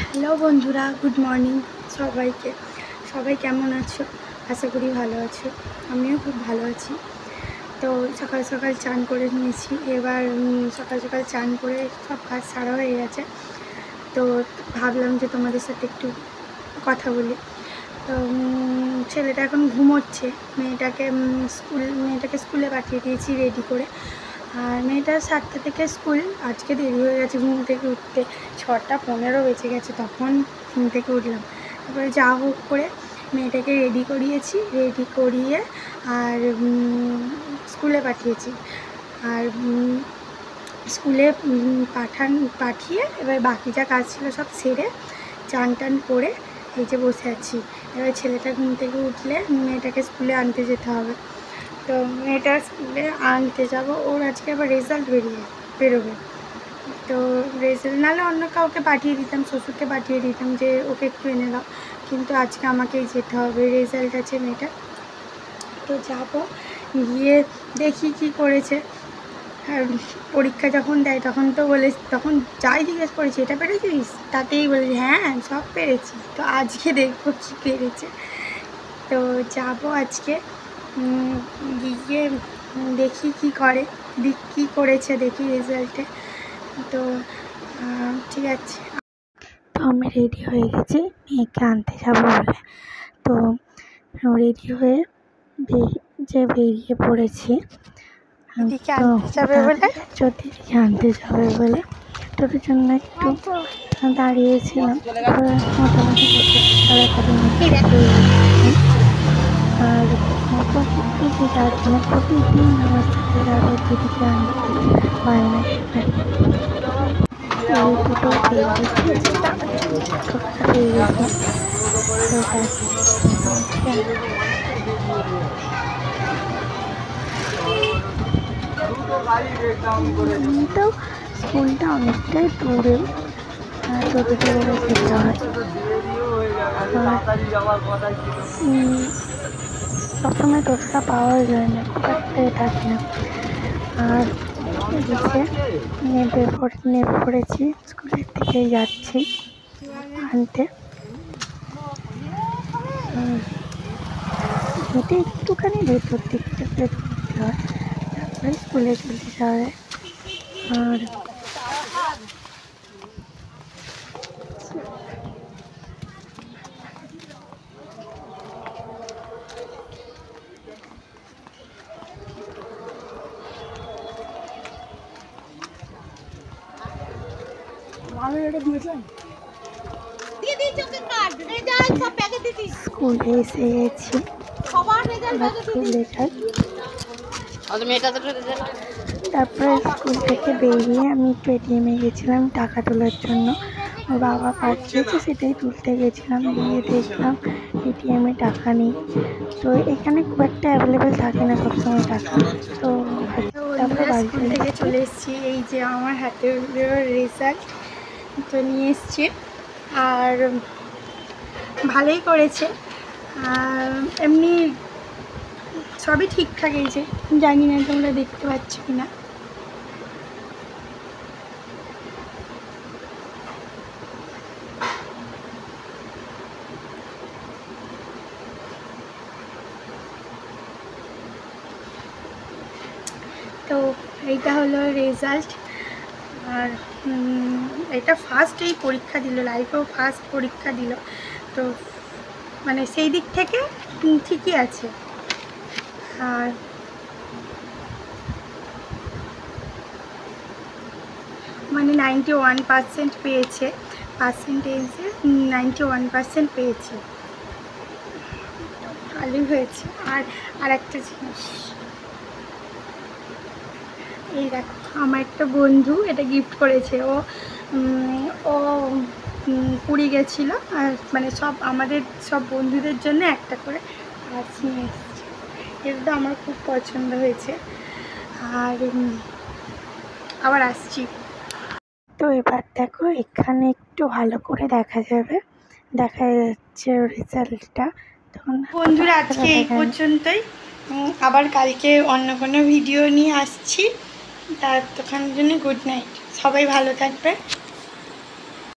Hello বন্ধুরা, good morning সবাইকে। সবাই কেমন আছো? আশা করি ভালো আছো। আমিও খুব ভালো আছি। তো সকাল সকাল চান করে নিয়েছি। এবার সকাল সকাল চান করে সব কাজ সারা হয়ে গেছে। তো ভাবলাম যে তোমাদের সাথে একটু কথা বলি। তো ছেলেটা এখন ঘুমোচ্ছে। মেয়েটাকে স্কুলে পাঠিয়ে দিয়েছি রেডি করে। আর মেয়েটার 7টা থেকে স্কুল। আজকে দেরি হয়ে গেছে ঘুম থেকে উঠতে, 6টা 15 বেজে গেছে তখন ঘুম থেকে উঠলাম। তারপরে যা হোক করে মেয়েটাকে রেডি করিয়েছি, রেডি করিয়ে আর স্কুলে পাঠিয়েছি। আর স্কুলে পাঠিয়ে এবার বাকি যা কাজ ছিল সব সেরে চান টান করে এই যে বসে আছি। এবার ছেলেটা ঘুম থেকে উঠলে মেয়েটাকে স্কুলে আনতে যেতে হবে। তো মেয়েটার স্কুলে আনতে যাব। ওর আজকে আবার রেজাল্ট বেরোবে। তো রেজাল্ট নাহলে অন্য কাউকে পাঠিয়ে দিতাম, শ্বশুরকে পাঠিয়ে দিতাম যে ওকে একটু এনে দাও, কিন্তু আজকে আমাকেই যেতে হবে, রেজাল্ট আছে মেয়েটার। তো যাবো, গিয়ে দেখি কি করেছে। আর পরীক্ষা যখন দেয় তখন যাই জিজ্ঞেস করেছি এটা পেরেছিস, তাতেই বলি হ্যাঁ সব পেরেছি। তো আজকে দেখবো কী পেরেছে। তো যাবো আজকে, গিয়ে দেখি কী করেছে দেখি রেজাল্টে। তো ঠিক আছে। তো আমি রেডি হয়ে গেছি মেয়েকে আনতে যাবো বলে। তো রেডি হয়ে বেরিয়ে পড়েছি। দিদিকে আনতে যাবে বলে টোটোর জন্য একটু দাঁড়িয়েছিলাম। মোটামুটি আর প্রতিদিন আমার সাথে যাবে দিদিকে আনতে বায়না টোটো পেয়ে তো স্কুলটা অনেকটাই দূরে, টোটোতে করে যেতে হয়। সবসময় টোটোটা পাওয়া যায় না, খুব একটাই থাকে না। আর এদিকে নেমে পড়েছি, স্কুলের দিকে যাচ্ছি আনতে। হেঁটে একটুখানি ভেতর দিকটা ঢুকতে হয়, তারপরে স্কুলে চলে যাবে। আর স্কুলে এসে গেছি। তারপরে স্কুল থেকে বেরিয়ে আমি একটু এটিএমে গেছিলাম টাকা তোলার জন্য। ওর বাবা পাঠিয়েছে, সেটাই তুলতে গেছিলাম। গিয়ে দেখলাম এটিএমে টাকা নেই। তো এখানে খুব একটা অ্যাভেলেবেল থাকে না সবসময় টাকা। তো তারপরে বাড়ি থেকে চলে এসেছি। এই যে আমার হাতে রেজাল্ট তো নিয়ে এসছি। আর ভালোই করেছে, এমনি সবই ঠিকঠাক। এই যে জানি না তোমরা দেখতে পাচ্ছ কি না। তো এইটা হলো রেজাল্ট। আর এটা ফার্স্ট এই পরীক্ষা দিল, লাইফেও ফার্স্ট পরীক্ষা দিল। তো মানে সেই দিক থেকে ঠিকই আছে। আর মানে 91% পেয়েছে, পার্সেন্টেজে 91% পেয়েছে, ভালোই হয়েছে। আর একটা জিনিস, এই দেখো আমার একটা বন্ধু এটা গিফট করেছে। ও পুরী গেছিলো, আর মানে আমাদের সব বন্ধুদের জন্য একটা করে পার্স নিয়ে এসেছে। এটা আমার খুব পছন্দ হয়েছে। আর আবার আসছি। তো এবার দেখো এখানে একটু ভালো করে দেখা যাচ্ছে রেজাল্টটা। তখন বন্ধুরা আজকে এই পর্যন্তই। আবার কালকে অন্য কোনো ভিডিও নিয়ে আসছি। তা তখন জন্য গুড নাইট, সবাই ভালো থাকবে।